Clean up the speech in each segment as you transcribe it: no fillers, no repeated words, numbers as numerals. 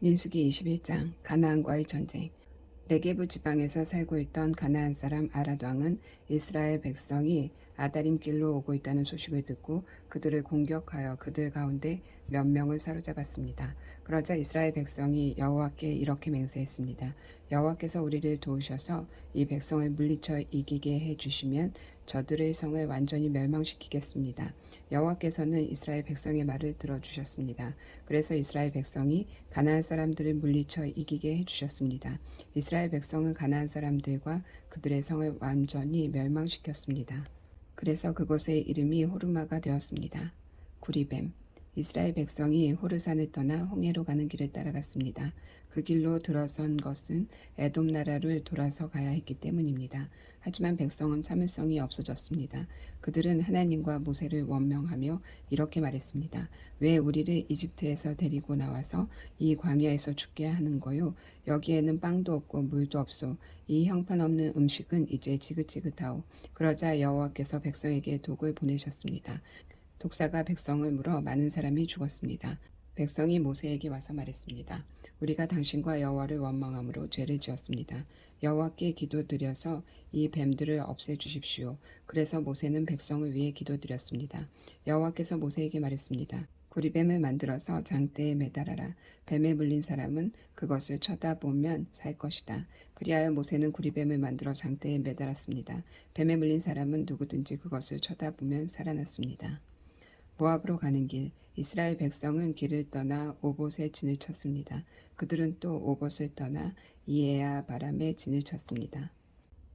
민수기 21장 가나안과의 전쟁. 네게부 지방에서 살고 있던 가나안 사람 아랏 왕은 이스라엘 백성이 아다림 길로 오고 있다는 소식을 듣고 그들을 공격하여 그들 가운데 몇 명을 사로잡았습니다. 그러자 이스라엘 백성이 여호와께 이렇게 맹세했습니다. 여호와께서 우리를 도우셔서 이 백성을 물리쳐 이기게 해주시면 저들의 성을 완전히 멸망시키겠습니다. 여호와께서는 이스라엘 백성의 말을 들어주셨습니다. 그래서 이스라엘 백성이 가나안 사람들을 물리쳐 이기게 해주셨습니다. 이스라엘 백성은 가나안 사람들과 그들의 성을 완전히 멸망시켰습니다. 그래서 그곳의 이름이 호르마가 되었습니다. 구리뱀. 이스라엘 백성이 호르산을 떠나 홍해로 가는 길을 따라갔습니다. 그 길로 들어선 것은 에돔 나라를 돌아서 가야 했기 때문입니다. 하지만 백성은 참을성이 없어졌습니다. 그들은 하나님과 모세를 원명하며 이렇게 말했습니다. 왜 우리를 이집트에서 데리고 나와서 이 광야에서 죽게 하는 거요? 여기에는 빵도 없고 물도 없소. 이 형편없는 음식은 이제 지긋지긋하오. 그러자 여호와께서 백성에게 독을 보내셨습니다. 독사가 백성을 물어 많은 사람이 죽었습니다. 백성이 모세에게 와서 말했습니다. 우리가 당신과 여호와를 원망함으로 죄를 지었습니다. 여호와께 기도드려서 이 뱀들을 없애주십시오. 그래서 모세는 백성을 위해 기도드렸습니다. 여호와께서 모세에게 말했습니다. 구리뱀을 만들어서 장대에 매달아라. 뱀에 물린 사람은 그것을 쳐다보면 살 것이다. 그리하여 모세는 구리뱀을 만들어 장대에 매달았습니다. 뱀에 물린 사람은 누구든지 그것을 쳐다보면 살아났습니다. 모압으로 가는 길. 이스라엘 백성은 길을 떠나 오봇에 진을 쳤습니다. 그들은 또 오봇을 떠나 이에야 바람에 진을 쳤습니다.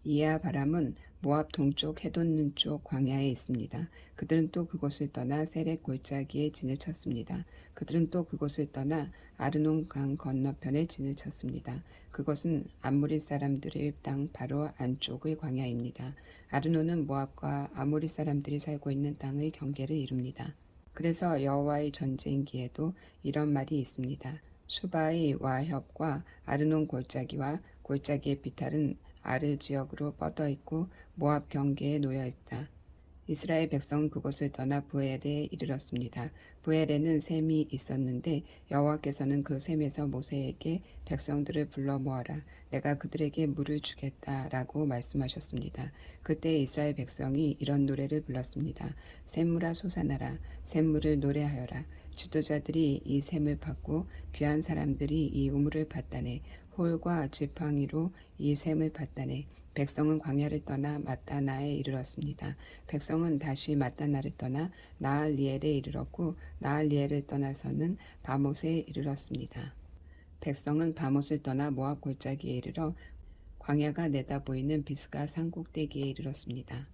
이에야 바람은 모압 동쪽 해돋는 쪽 광야에 있습니다. 그들은 또 그곳을 떠나 세렉 골짜기에 진을 쳤습니다. 그들은 또 그곳을 떠나 아르논 강 건너편에 진을 쳤습니다. 그것은 아모리 사람들의 땅 바로 안쪽의 광야입니다. 아르논은 모압과 아모리 사람들이 살고 있는 땅의 경계를 이룹니다. 그래서 여호와의 전쟁기에도 이런 말이 있습니다. 수바의 와협과 아르논 골짜기와 골짜기의 비탈은 아르 지역으로 뻗어 있고 모압 경계에 놓여 있다. 이스라엘 백성은 그곳을 떠나 부엘에 이르렀습니다. 부엘에는 샘이 있었는데 여호와께서는 그 샘에서 모세에게 백성들을 불러 모아라. 내가 그들에게 물을 주겠다라고 말씀하셨습니다. 그때 이스라엘 백성이 이런 노래를 불렀습니다. 샘물아 솟아나라. 샘물을 노래하여라. 지도자들이 이 샘을 팠고 귀한 사람들이 이 우물을 팠다네. 홀과 지팡이로 이 샘을 팠다네. 백성은 광야를 떠나 마따나에 이르렀습니다. 백성은 다시 마따나를 떠나 나할리엘에 이르렀고 나할리엘을 떠나서는 바못에 이르렀습니다. 백성은 바못을 떠나 모압 골짜기에 이르러 광야가 내다보이는 비스가 산꼭대기에 이르렀습니다.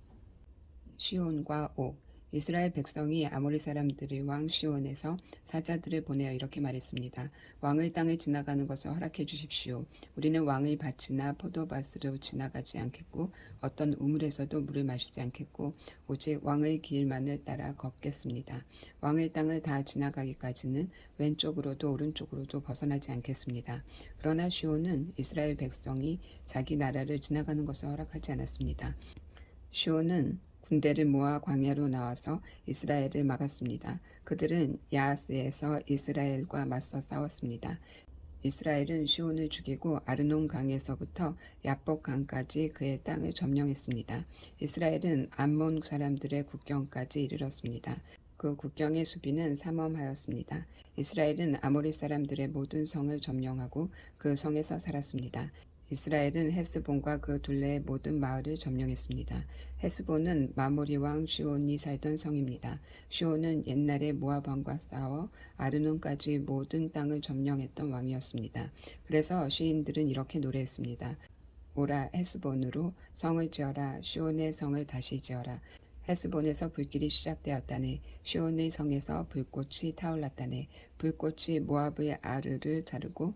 시온과 옥. 이스라엘 백성이 아모리 사람들의 왕 시온에서 사자들을 보내어 이렇게 말했습니다. 왕의 땅을 지나가는 것을 허락해 주십시오. 우리는 왕의 밭이나 포도밭으로 지나가지 않겠고 어떤 우물에서도 물을 마시지 않겠고 오직 왕의 길만을 따라 걷겠습니다. 왕의 땅을 다 지나가기까지는 왼쪽으로도 오른쪽으로도 벗어나지 않겠습니다. 그러나 시온은 이스라엘 백성이 자기 나라를 지나가는 것을 허락하지 않았습니다. 시온은 군대를 모아 광야로 나와서 이스라엘을 막았습니다. 그들은 야하스에서 이스라엘과 맞서 싸웠습니다. 이스라엘은 시온을 죽이고 아르논 강에서부터 야복 강까지 그의 땅을 점령했습니다. 이스라엘은 암몬 사람들의 국경까지 이르렀습니다. 그 국경의 수비는 삼엄하였습니다. 이스라엘은 아모리 사람들의 모든 성을 점령하고 그 성에서 살았습니다. 이스라엘은 헤스본과 그 둘레의 모든 마을을 점령했습니다. 헤스본은 마모리 왕 시온이 살던 성입니다. 시온은 옛날에 모압 왕과 싸워 아르논까지 모든 땅을 점령했던 왕이었습니다. 그래서 시인들은 이렇게 노래했습니다. 오라 헤스본으로 성을 지어라. 시온의 성을 다시 지어라. 헤스본에서 불길이 시작되었다네. 시온의 성에서 불꽃이 타올랐다네. 불꽃이 모압의 아르를 자르고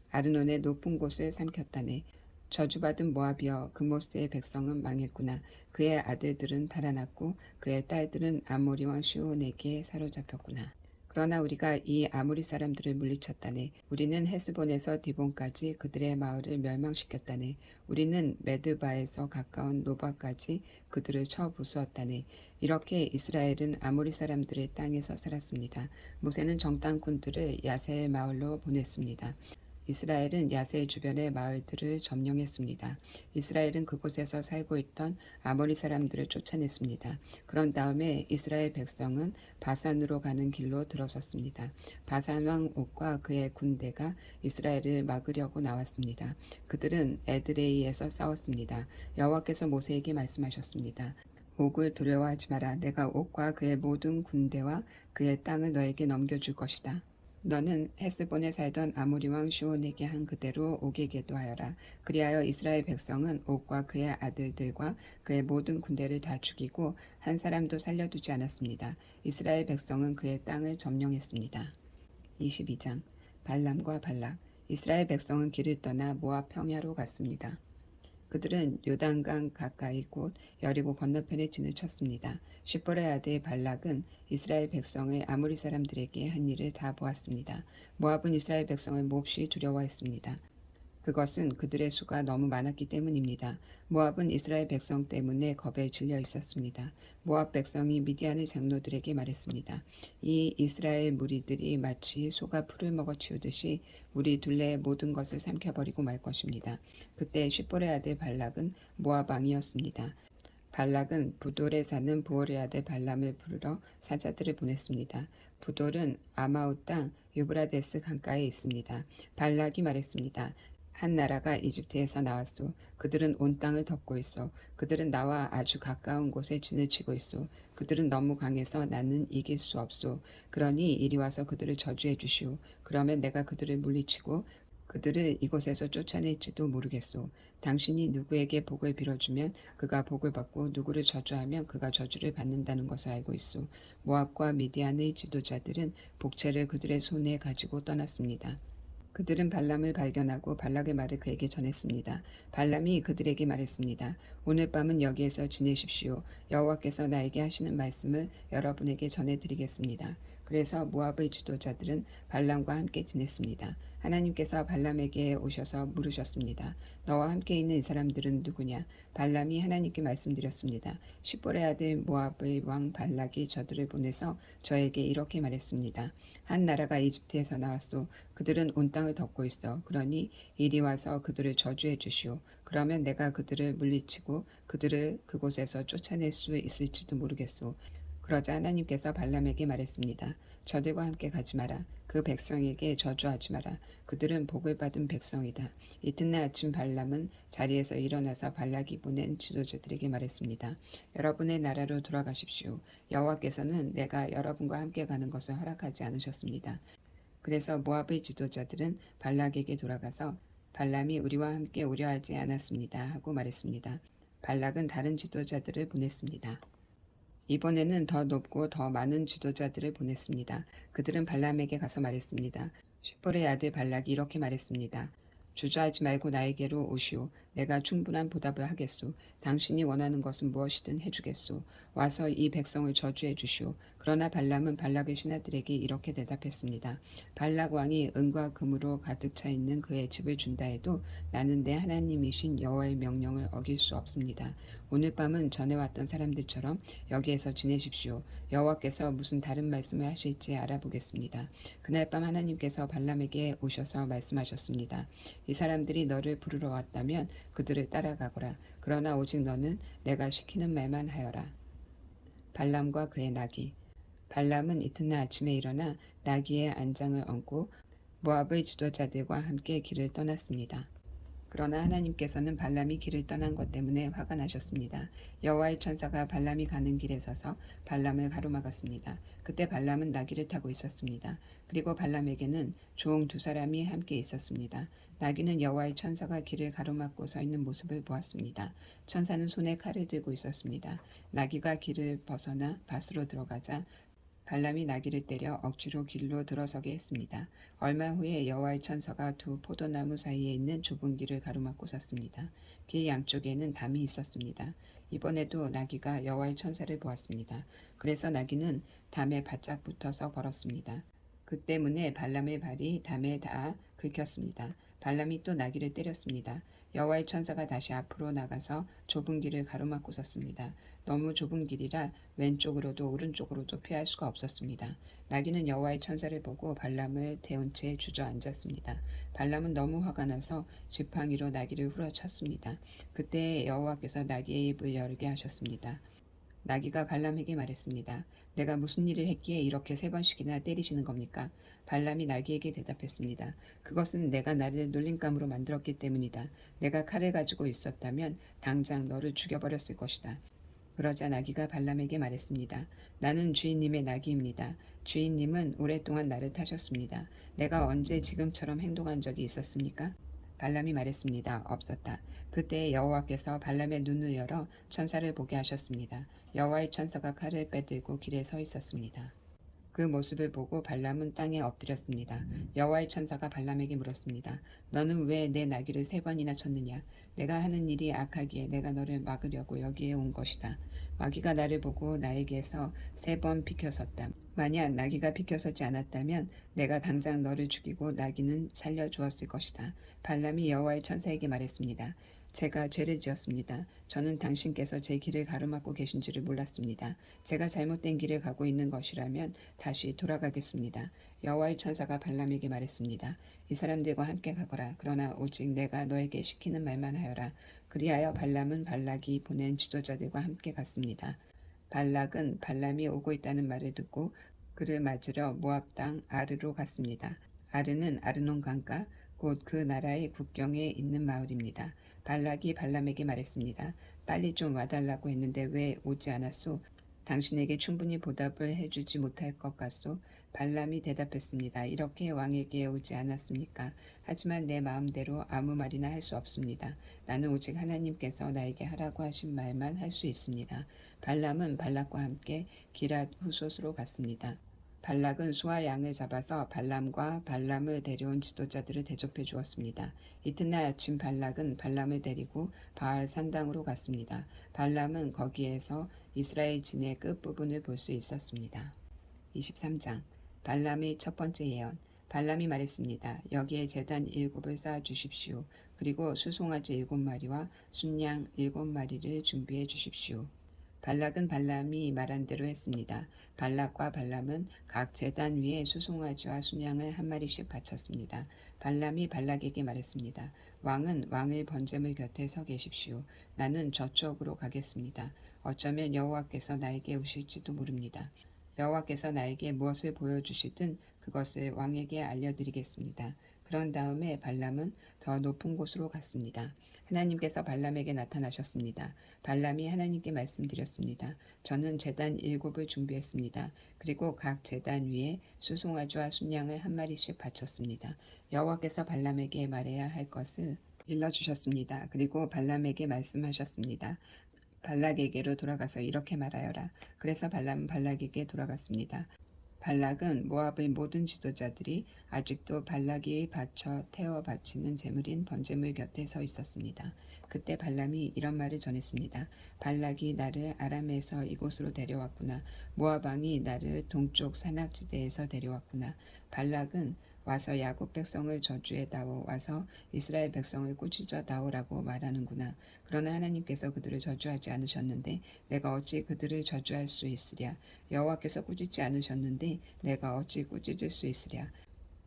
아르논의 높은 곳을 삼켰다네. 저주받은 모압이여 그모스의 백성은 망했구나. 그의 아들들은 달아났고 그의 딸들은 아모리 왕 시온에게 사로잡혔구나. 그러나 우리가 이 아모리 사람들을 물리쳤다네. 우리는 헤스본에서 디본까지 그들의 마을을 멸망시켰다네. 우리는 메드바에서 가까운 노바까지 그들을 쳐 부수었다네. 이렇게 이스라엘은 아모리 사람들의 땅에서 살았습니다. 모세는 정탐꾼들을 야세의 마을로 보냈습니다. 이스라엘은 야세 주변의 마을들을 점령했습니다. 이스라엘은 그곳에서 살고 있던 아모리 사람들을 쫓아냈습니다. 그런 다음에 이스라엘 백성은 바산으로 가는 길로 들어섰습니다. 바산 왕 옥과 그의 군대가 이스라엘을 막으려고 나왔습니다. 그들은 에드레이에서 싸웠습니다. 여호와께서 모세에게 말씀하셨습니다. 옥을 두려워하지 마라. 내가 옥과 그의 모든 군대와 그의 땅을 너에게 넘겨줄 것이다. 너는 헤스본에 살던 아모리 왕 시온에게 한 그대로 옥에게도 하여라. 그리하여 이스라엘 백성은 옥과 그의 아들들과 그의 모든 군대를 다 죽이고 한 사람도 살려두지 않았습니다. 이스라엘 백성은 그의 땅을 점령했습니다. 22장 발람과 발락. 이스라엘 백성은 길을 떠나 모압 평야로 갔습니다. 그들은 요단강 가까이 곳 여리고 건너편에 진을 쳤습니다. 십볼의 아들 발락은 이스라엘 백성의 아모리 사람들에게 한 일을 다 보았습니다. 모압은 이스라엘 백성을 몹시 두려워했습니다. 그것은 그들의 수가 너무 많았기 때문입니다. 모압은 이스라엘 백성 때문에 겁에 질려 있었습니다. 모압 백성이 미디안의 장로들에게 말했습니다. 이 이스라엘 무리들이 마치 소가 풀을 먹어 치우듯이 우리 둘레의 모든 것을 삼켜버리고 말 것입니다. 그때 십볼의 아들 발락은 모압 왕이었습니다. 발락은 부돌에 사는 부올의 아들 발람을 부르러 사자들을 보냈습니다. 부돌은 아마우 땅 유브라데스 강가에 있습니다. 발락이 말했습니다. 한 나라가 이집트에서 나왔소. 그들은 온 땅을 덮고 있어. 그들은 나와 아주 가까운 곳에 진을 치고 있어. 그들은 너무 강해서 나는 이길 수 없소. 그러니 이리 와서 그들을 저주해 주시오. 그러면 내가 그들을 물리치고 그들을 이곳에서 쫓아낼지도 모르겠소. 당신이 누구에게 복을 빌어주면 그가 복을 받고 누구를 저주하면 그가 저주를 받는다는 것을 알고 있소. 모압과 미디안의 지도자들은 복채를 그들의 손에 가지고 떠났습니다. 그들은 발람을 발견하고 발락의 말을 그에게 전했습니다. 발람이 그들에게 말했습니다. 오늘 밤은 여기에서 지내십시오. 여호와께서 나에게 하시는 말씀을 여러분에게 전해드리겠습니다. 그래서 모압의 지도자들은 발람과 함께 지냈습니다. 하나님께서 발람에게 오셔서 물으셨습니다. 너와 함께 있는 이 사람들은 누구냐? 발람이 하나님께 말씀드렸습니다. 십볼의 아들 모압의 왕 발락이 저들을 보내서 저에게 이렇게 말했습니다. 한 나라가 이집트에서 나왔소. 그들은 온 땅을 덮고 있어. 그러니 이리 와서 그들을 저주해 주시오. 그러면 내가 그들을 물리치고 그들을 그곳에서 쫓아낼 수 있을지도 모르겠소. 그러자 하나님께서 발람에게 말했습니다. 저들과 함께 가지 마라. 그 백성에게 저주하지 마라. 그들은 복을 받은 백성이다. 이튿날 아침 발람은 자리에서 일어나서 발락이 보낸 지도자들에게 말했습니다. 여러분의 나라로 돌아가십시오. 여호와께서는 내가 여러분과 함께 가는 것을 허락하지 않으셨습니다. 그래서 모압의 지도자들은 발락에게 돌아가서 발람이 우리와 함께 오려 하지 않았습니다 하고 말했습니다. 발락은 다른 지도자들을 보냈습니다. 이번에는 더 높고 더 많은 지도자들을 보냈습니다. 그들은 발람에게 가서 말했습니다. 쉿볼의 아들 발락이 이렇게 말했습니다. 주저하지 말고 나에게로 오시오. 내가 충분한 보답을 하겠소. 당신이 원하는 것은 무엇이든 해주겠소. 와서 이 백성을 저주해 주시오. 그러나 발람은 발락의 신하들에게 이렇게 대답했습니다. 발락 왕이 은과 금으로 가득 차 있는 그의 집을 준다 해도 나는 내 하나님이신 여호와의 명령을 어길 수 없습니다. 오늘 밤은 전에 왔던 사람들처럼 여기에서 지내십시오. 여호와께서 무슨 다른 말씀을 하실지 알아보겠습니다. 그날 밤 하나님께서 발람에게 오셔서 말씀하셨습니다. 이 사람들이 너를 부르러 왔다면 그들을 따라가거라. 그러나 오직 너는 내가 시키는 말만 하여라. 발람과 그의 나귀. 발람은 이튿날 아침에 일어나 나귀의 안장을 얹고 모압의 지도자들과 함께 길을 떠났습니다. 그러나 하나님께서는 발람이 길을 떠난 것 때문에 화가 나셨습니다. 여호와의 천사가 발람이 가는 길에 서서 발람을 가로막았습니다. 그때 발람은 나귀를 타고 있었습니다. 그리고 발람에게는 종 두 사람이 함께 있었습니다. 나귀는 여호와의 천사가 길을 가로막고 서 있는 모습을 보았습니다. 천사는 손에 칼을 들고 있었습니다. 나귀가 길을 벗어나 밭으로 들어가자 발람이 나귀를 때려 억지로 길로 들어서게 했습니다. 얼마 후에 여호와의 천사가 두 포도나무 사이에 있는 좁은 길을 가로막고 섰습니다. 길 양쪽에는 담이 있었습니다. 이번에도 나귀가 여호와의 천사를 보았습니다. 그래서 나귀는 담에 바짝 붙어서 걸었습니다. 그 때문에 발람의 발이 담에 닿아 긁혔습니다. 발람이 또 나귀를 때렸습니다. 여호와의 천사가 다시 앞으로 나가서 좁은 길을 가로막고 섰습니다. 너무 좁은 길이라 왼쪽으로도 오른쪽으로도 피할 수가 없었습니다. 나귀는 여호와의 천사를 보고 발람을 태운 채 주저앉았습니다. 발람은 너무 화가 나서 지팡이로 나귀를 후려쳤습니다. 그때 여호와께서 나귀의 입을 열게 하셨습니다. 나귀가 발람에게 말했습니다. 내가 무슨 일을 했기에 이렇게 3번씩이나 때리시는 겁니까? 발람이 나귀에게 대답했습니다. 그것은 내가 나를 놀림감으로 만들었기 때문이다. 내가 칼을 가지고 있었다면 당장 너를 죽여버렸을 것이다. 그러자 나귀가 발람에게 말했습니다. 나는 주인님의 나귀입니다. 주인님은 오랫동안 나를 타셨습니다. 내가 언제 지금처럼 행동한 적이 있었습니까? 발람이 말했습니다. 없었다. 그때 여호와께서 발람의 눈을 열어 천사를 보게 하셨습니다. 여호와의 천사가 칼을 빼들고 길에 서 있었습니다. 그 모습을 보고 발람은 땅에 엎드렸습니다. 여호와의 천사가 발람에게 물었습니다. 너는 왜 내 나귀를 3번이나 쳤느냐? 내가 하는 일이 악하기에 내가 너를 막으려고 여기에 온 것이다. 나귀가 나를 보고 나에게서 3번 비켜섰다. 만약 나귀가 비켜서지 않았다면 내가 당장 너를 죽이고 나귀는 살려주었을 것이다. 발람이 여호와의 천사에게 말했습니다. 제가 죄를 지었습니다. 저는 당신께서 제 길을 가로막고 계신 줄을 몰랐습니다. 제가 잘못된 길을 가고 있는 것이라면 다시 돌아가겠습니다. 여호와의 천사가 발람에게 말했습니다. 이 사람들과 함께 가거라. 그러나 오직 내가 너에게 시키는 말만 하여라. 그리하여 발람은 발락이 보낸 지도자들과 함께 갔습니다. 발락은 발람이 오고 있다는 말을 듣고 그를 맞으러 모압 땅 아르로 갔습니다. 아르는 아르논 강가 곧 그 나라의 국경에 있는 마을입니다. 발락이 발람에게 말했습니다. 빨리 좀 와달라고 했는데 왜 오지 않았소? 당신에게 충분히 보답을 해주지 못할 것 같소? 발람이 대답했습니다. 이렇게 왕에게 오지 않았습니까? 하지만 내 마음대로 아무 말이나 할 수 없습니다. 나는 오직 하나님께서 나에게 하라고 하신 말만 할 수 있습니다. 발람은 발락과 함께 기랏 후솥으로 갔습니다. 발락은 소와 양을 잡아서 발람과 발람을 데려온 지도자들을 대접해 주었습니다. 이튿날 아침 발락은 발람을 데리고 바알 산당으로 갔습니다. 발람은 거기에서 이스라엘 진의 끝부분을 볼 수 있었습니다. 23장 발람의 첫 번째 예언. 발람이 말했습니다. 여기에 제단 7을 쌓아 주십시오. 그리고 수송아지 7마리와 순양 7마리를 준비해 주십시오. 발락은 발람이 말한 대로 했습니다. 발락과 발람은 각 제단 위에 수송아지와 순양을 1마리씩 바쳤습니다. 발람이 발락에게 말했습니다. 왕은 왕의 번제물 곁에 서 계십시오. 나는 저쪽으로 가겠습니다. 어쩌면 여호와께서 나에게 오실지도 모릅니다. 여호와께서 나에게 무엇을 보여주시든 그것을 왕에게 알려드리겠습니다. 그런 다음에 발람은 더 높은 곳으로 갔습니다. 하나님께서 발람에게 나타나셨습니다. 발람이 하나님께 말씀드렸습니다. 저는 제단 7을 준비했습니다. 그리고 각 제단 위에 수송아지와 순양을 1마리씩 바쳤습니다. 여호와께서 발람에게 말해야 할 것을 일러주셨습니다. 그리고 발람에게 말씀하셨습니다. 발락에게로 돌아가서 이렇게 말하여라. 그래서 발람은 발락에게 돌아갔습니다. 발락은 모압의 모든 지도자들이 아직도 발락이 바쳐 태워 바치는 제물인 번제물 곁에 서 있었습니다. 그때 발람이 이런 말을 전했습니다. 발락이 나를 아람에서 이곳으로 데려왔구나. 모압 왕이 나를 동쪽 산악지대에서 데려왔구나. 발락은 와서 야곱 백성을 저주해다오. 와서 이스라엘 백성을 꾸짖어다오라고 말하는구나. 그러나 하나님께서 그들을 저주하지 않으셨는데 내가 어찌 그들을 저주할 수 있으랴. 여호와께서 꾸짖지 않으셨는데 내가 어찌 꾸짖을 수 있으랴.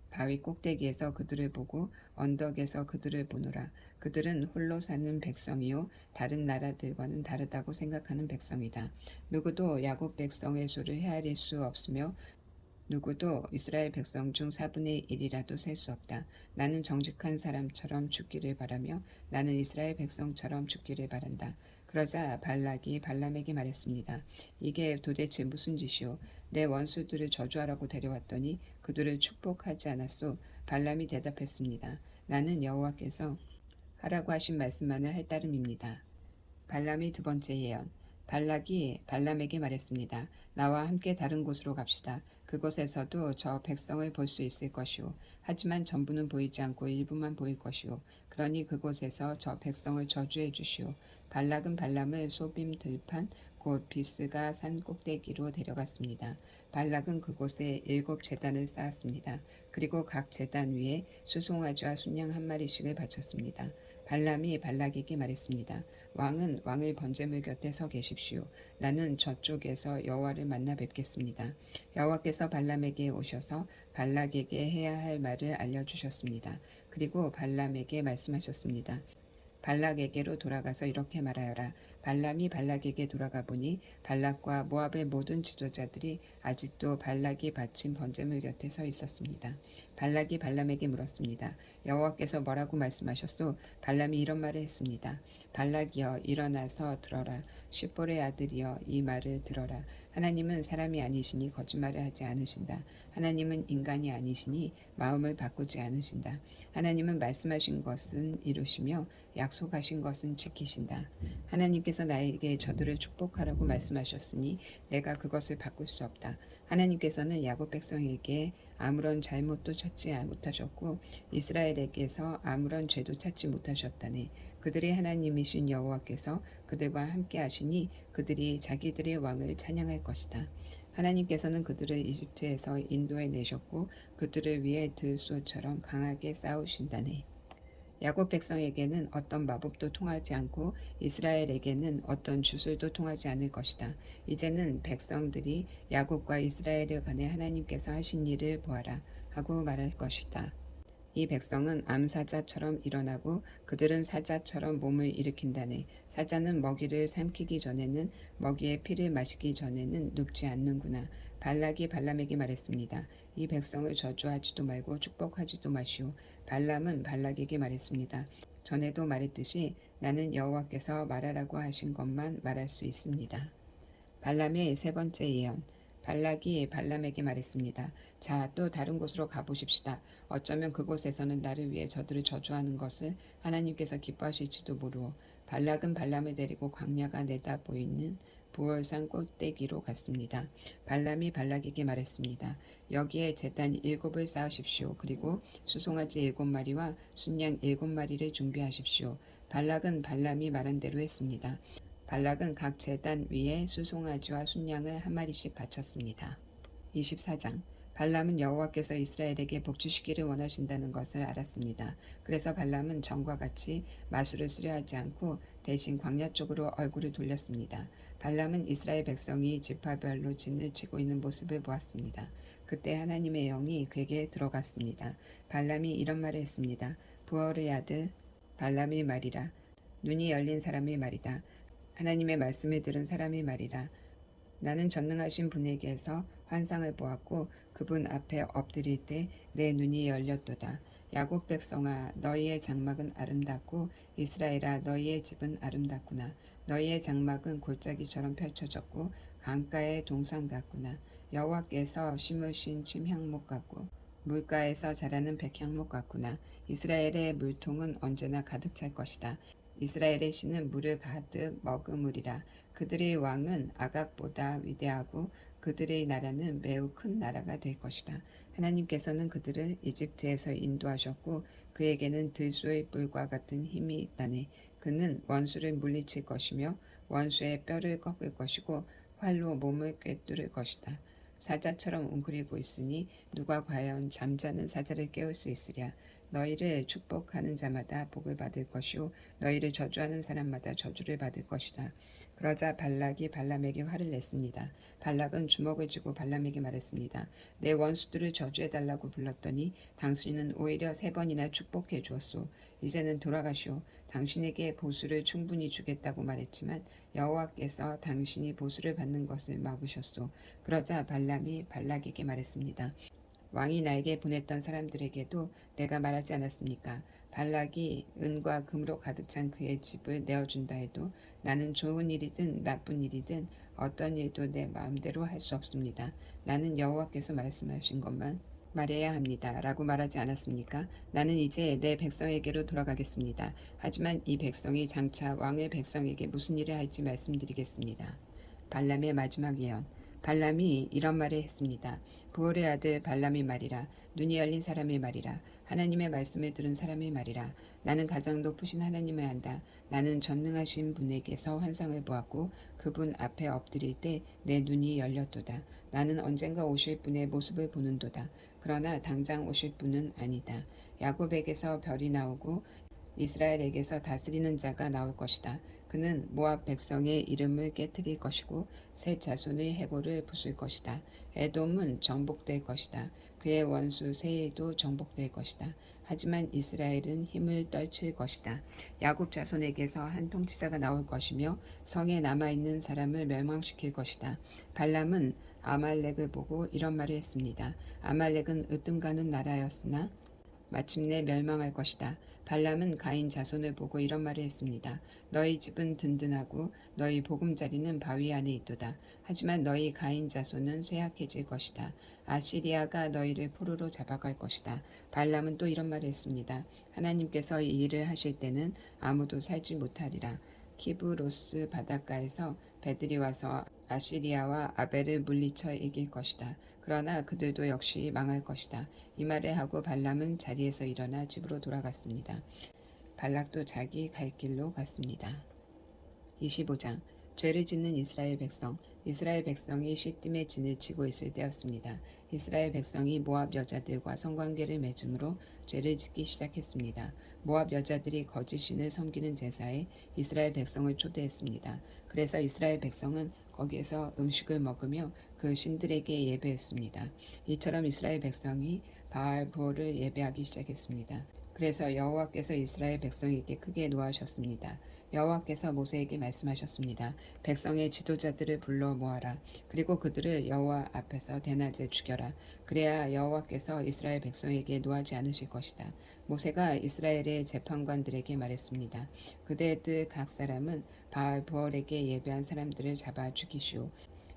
바위 꼭대기에서 그들을 보고 언덕에서 그들을 보노라. 그들은 홀로 사는 백성이요 다른 나라들과는 다르다고 생각하는 백성이다. 누구도 야곱 백성의 수를 헤아릴 수 없으며 누구도 이스라엘 백성 중 4분의 1이라도 셀 수 없다. 나는 정직한 사람처럼 죽기를 바라며 나는 이스라엘 백성처럼 죽기를 바란다. 그러자 발락이 발람에게 말했습니다. 이게 도대체 무슨 짓이오? 내 원수들을 저주하라고 데려왔더니 그들을 축복하지 않았소? 발람이 대답했습니다. 나는 여호와께서 하라고 하신 말씀만을 할 따름입니다. 발람의 두 번째 예언. 발락이 발람에게 말했습니다. 나와 함께 다른 곳으로 갑시다. 그곳에서도 저 백성을 볼 수 있을 것이오. 하지만 전부는 보이지 않고 일부만 보일 것이오. 그러니 그곳에서 저 백성을 저주해 주시오. 발락은 발람을 소빔 들판 곧 비스가 산 꼭대기로 데려갔습니다. 발락은 그곳에 7제단을 쌓았습니다. 그리고 각 제단 위에 수송아지와 순양 한 마리씩을 바쳤습니다. 발람이 발락에게 말했습니다. 왕은 왕의 번제물 곁에 서 계십시오. 나는 저쪽에서 여호와를 만나 뵙겠습니다. 여호와께서 발람에게 오셔서 발락에게 해야 할 말을 알려주셨습니다. 그리고 발람에게 말씀하셨습니다. 발락에게로 돌아가서 이렇게 말하여라. 발람이 발락에게 돌아가 보니 발락과 모압의 모든 지도자들이 아직도 발락이 바친 번제물 곁에 서 있었습니다. 발락이 발람에게 물었습니다. 여호와께서 뭐라고 말씀하셨소? 발람이 이런 말을 했습니다. 발락이여 일어나서 들어라. 쉿볼의 아들이여 이 말을 들어라. 하나님은 사람이 아니시니 거짓말을 하지 않으신다. 하나님은 인간이 아니시니 마음을 바꾸지 않으신다. 하나님은 말씀하신 것은 이루시며 약속하신 것은 지키신다. 하나님께서 나에게 저들을 축복하라고 말씀하셨으니 내가 그것을 바꿀 수 없다. 하나님께서는 야곱 백성에게 아무런 잘못도 찾지 못하셨고 이스라엘에게서 아무런 죄도 찾지 못하셨다네. 그들의 하나님이신 여호와께서 그들과 함께 하시니 그들이 자기들의 왕을 찬양할 것이다. 하나님께서는 그들을 이집트에서 인도해 내셨고 그들을 위해 들소처럼 강하게 싸우신다네. 야곱 백성에게는 어떤 마법도 통하지 않고 이스라엘에게는 어떤 주술도 통하지 않을 것이다. 이제는 백성들이 야곱과 이스라엘에 관해 하나님께서 하신 일을 보아라 하고 말할 것이다. 이 백성은 암사자처럼 일어나고 그들은 사자처럼 몸을 일으킨다네. 사자는 먹이를 삼키기 전에는 먹이의 피를 마시기 전에는 눕지 않는구나. 발락이 발람에게 말했습니다. 이 백성을 저주하지도 말고 축복하지도 마시오. 발람은 발락에게 말했습니다. 전에도 말했듯이 나는 여호와께서 말하라고 하신 것만 말할 수 있습니다. 발람의 세 번째 예언. 발락이 발람에게 말했습니다. 자, 또 다른 곳으로 가보십시다. 어쩌면 그곳에서는 나를 위해 저들을 저주하는 것을 하나님께서 기뻐하실지도 모르오. 발락은 발람을 데리고 광야가 내다 보이는 부월산 꼭대기로 갔습니다. 발람이 발락에게 말했습니다. 여기에 제단 7을 쌓으십시오. 그리고 수송아지 7마리와 순양 7마리를 준비하십시오. 발락은 발람이 말한 대로 했습니다. 발락은 각 제단 위에 수송아지와 순양을 한 마리씩 바쳤습니다. 24장. 발람은 여호와께서 이스라엘에게 복주시기를 원하신다는 것을 알았습니다. 그래서 발람은 전과 같이 마술을 쓰려하지 않고 대신 광야 쪽으로 얼굴을 돌렸습니다. 발람은 이스라엘 백성이 지파별로 진을 치고 있는 모습을 보았습니다. 그때 하나님의 영이 그에게 들어갔습니다. 발람이 이런 말을 했습니다. 부월의 아들 발람의 말이라. 눈이 열린 사람의 말이다. 하나님의 말씀을 들은 사람의 말이라. 나는 전능하신 분에게서 환상을 보았고 그분 앞에 엎드릴 때 내 눈이 열렸도다. 야곱 백성아 너희의 장막은 아름답고 이스라엘아 너희의 집은 아름답구나. 너희의 장막은 골짜기처럼 펼쳐졌고 강가의 동산 같구나. 여호와께서 심으신 침향목 같고 물가에서 자라는 백향목 같구나. 이스라엘의 물통은 언제나 가득 찰 것이다. 이스라엘의 신은 물을 가득 머금으리라. 그들의 왕은 아각보다 위대하고 그들의 나라는 매우 큰 나라가 될 것이다. 하나님께서는 그들을 이집트에서 인도하셨고 그에게는 들소의 뿔과 같은 힘이 있다네. 그는 원수를 물리칠 것이며 원수의 뼈를 꺾을 것이고 활로 몸을 꿰뚫을 것이다. 사자처럼 웅크리고 있으니 누가 과연 잠자는 사자를 깨울 수 있으랴. 너희를 축복하는 자마다 복을 받을 것이요 너희를 저주하는 사람마다 저주를 받을 것이다. 그러자 발락이 발람에게 화를 냈습니다. 발락은 주먹을 쥐고 발람에게 말했습니다. 내 원수들을 저주해달라고 불렀더니 당신은 오히려 3번이나 축복해 주었소. 이제는 돌아가시오. 당신에게 보수를 충분히 주겠다고 말했지만 여호와께서 당신이 보수를 받는 것을 막으셨소. 그러자 발람이 발락에게 말했습니다. 왕이 나에게 보냈던 사람들에게도 내가 말하지 않았습니까? 발락이 은과 금으로 가득 찬 그의 집을 내어준다 해도 나는 좋은 일이든 나쁜 일이든 어떤 일도 내 마음대로 할 수 없습니다. 나는 여호와께서 말씀하신 것만 말해야 합니다. 라고 말하지 않았습니까? 나는 이제 내 백성에게로 돌아가겠습니다. 하지만 이 백성이 장차 왕의 백성에게 무슨 일을 할지 말씀드리겠습니다. 발람의 마지막 예언. 발람이 이런 말을 했습니다. 부올의 아들 발람의 말이라. 눈이 열린 사람의 말이라. 하나님의 말씀을 들은 사람의 말이라. 나는 가장 높으신 하나님을 안다. 나는 전능하신 분에게서 환상을 보았고 그분 앞에 엎드릴 때 내 눈이 열렸도다. 나는 언젠가 오실 분의 모습을 보는도다. 그러나 당장 오실 분은 아니다. 야곱에게서 별이 나오고 이스라엘에게서 다스리는 자가 나올 것이다. 그는 모압 백성의 이름을 깨뜨릴 것이고 셋 자손의 해골을 부술 것이다. 에돔은 정복될 것이다. 그의 원수 세일도 정복될 것이다. 하지만 이스라엘은 힘을 떨칠 것이다. 야곱 자손에게서 한 통치자가 나올 것이며 성에 남아있는 사람을 멸망시킬 것이다. 발람은 아말렉을 보고 이런 말을 했습니다. 아말렉은 으뜸가는 나라였으나 마침내 멸망할 것이다. 발람은 가인 자손을 보고 이런 말을 했습니다. 너희 집은 든든하고 너희 보금자리는 바위 안에 있도다. 하지만 너희 가인 자손은 쇠약해질 것이다. 아시리아가 너희를 포로로 잡아갈 것이다. 발람은 또 이런 말을 했습니다. 하나님께서 이 일을 하실 때는 아무도 살지 못하리라. 키브로스 바닷가에서 배들이 와서 아시리아와 아벨을 물리쳐 이길 것이다. 그러나 그들도 역시 망할 것이다. 이 말을 하고 발람은 자리에서 일어나 집으로 돌아갔습니다. 발락도 자기 갈 길로 갔습니다. 25장 죄를 짓는 이스라엘 백성. 이스라엘 백성이 시딤에 진을 치고 있을 때였습니다. 이스라엘 백성이 모압 여자들과 성관계를 맺음으로 죄를 짓기 시작했습니다. 모압 여자들이 거짓 신을 섬기는 제사에 이스라엘 백성을 초대했습니다. 그래서 이스라엘 백성은 거기에서 음식을 먹으며 그 신들에게 예배했습니다. 이처럼 이스라엘 백성이 바알 부올을 예배하기 시작했습니다. 그래서 여호와께서 이스라엘 백성에게 크게 노하셨습니다. 여호와께서 모세에게 말씀하셨습니다. 백성의 지도자들을 불러 모아라. 그리고 그들을 여호와 앞에서 대낮에 죽여라. 그래야 여호와께서 이스라엘 백성에게 노하지 않으실 것이다. 모세가 이스라엘의 재판관들에게 말했습니다. 그대들 각 사람은 바알 부올에게 예배한 사람들을 잡아 죽이시오.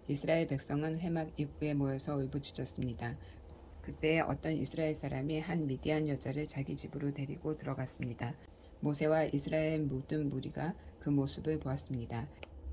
이스라엘 백성은 회막 입구에 모여서 울부짖었습니다. 그때 어떤 이스라엘 사람이 한 미디안 여자를 자기 집으로 데리고 들어갔습니다. 모세와 이스라엘 모든 무리가 그 모습을 보았습니다.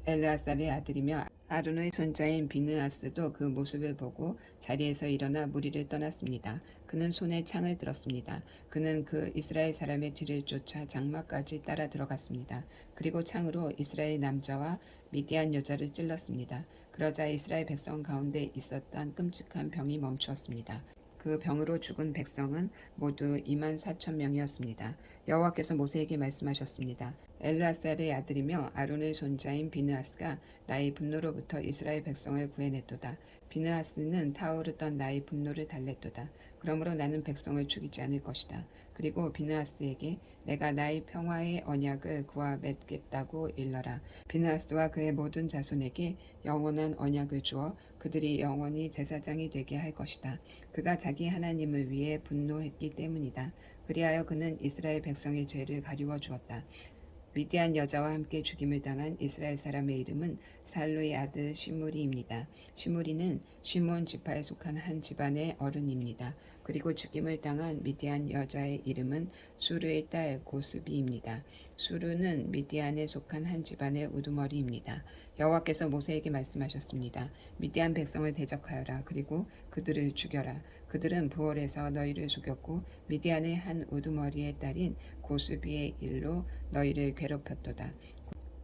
엘르아살의 아들이며 아론의 손자인 비느하스도 그 모습을 보고 자리에서 일어나 무리를 떠났습니다. 그는 손에 창을 들었습니다. 그는 그 이스라엘 사람의 뒤를 쫓아 장막까지 따라 들어갔습니다. 그리고 창으로 이스라엘 남자와 미디안 여자를 찔렀습니다. 그러자 이스라엘 백성 가운데 있었던 끔찍한 병이 멈추었습니다. 그 병으로 죽은 백성은 모두 24,000명이었습니다. 여호와께서 모세에게 말씀하셨습니다. 엘르아살의 아들이며 아론의 손자인 비느하스가 나의 분노로부터 이스라엘 백성을 구해냈도다. 비느하스는 타오르던 나의 분노를 달랬도다. 그러므로 나는 백성을 죽이지 않을 것이다. 그리고 비느하스에게 내가 나의 평화의 언약을 그와 맺겠다고 일러라. 비느하스와 그의 모든 자손에게 영원한 언약을 주어 그들이 영원히 제사장이 되게 할 것이다. 그가 자기 하나님을 위해 분노했기 때문이다. 그리하여 그는 이스라엘 백성의 죄를 가리워 주었다. 미디안 여자와 함께 죽임을 당한 이스라엘 사람의 이름은 살루의 아들 시므리입니다. 시므리는 시몬 지파에 속한 한 집안의 어른입니다. 그리고 죽임을 당한 미디안 여자의 이름은 수르의 딸 고스비입니다. 수르는 미디안에 속한 한 집안의 우두머리입니다. 여호와께서 모세에게 말씀하셨습니다. 미디안 백성을 대적하여라. 그리고 그들을 죽여라. 그들은 부올에서 너희를 속였고 미디안의 한 우두머리의 딸인 고스비의 일로 너희를 괴롭혔도다.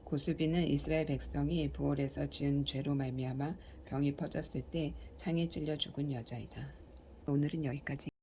고스비는 이스라엘 백성이 부올에서 지은 죄로 말미암아 병이 퍼졌을 때 창에 찔려 죽은 여자이다. 오늘은 여기까지.